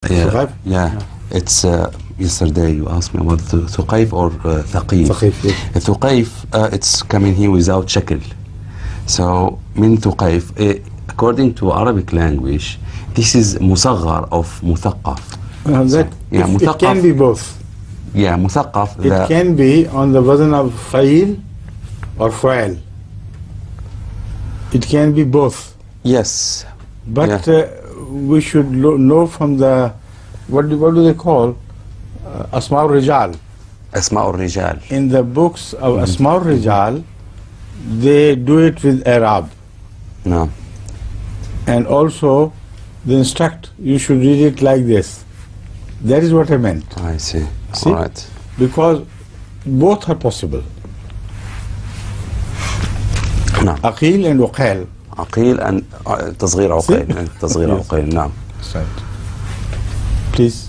ثقيف? Yeah. It's yesterday you asked me about ثقيف or ثقيف. ثقيف, yes. ثقيف it's coming here without شكل. So من ثقيف according to Arabic language this is مصغر of مثقف. It can be both. Yeah, مثقف. It can be on the wazn of فعيل or فعل. It can be both. Yes. But we should know from the what do they call أسماء الرجال. أسماء الرجال. In the books of أسماء الرجال, they do it with Arab. No. And also, they instruct you should read it like this. That is what I meant. I see. See? All right. Because both are possible. نعم. عقيل and وقيل. عقيل and تصغير عقيل. تصغير عقيل. نعم. That's right. Please.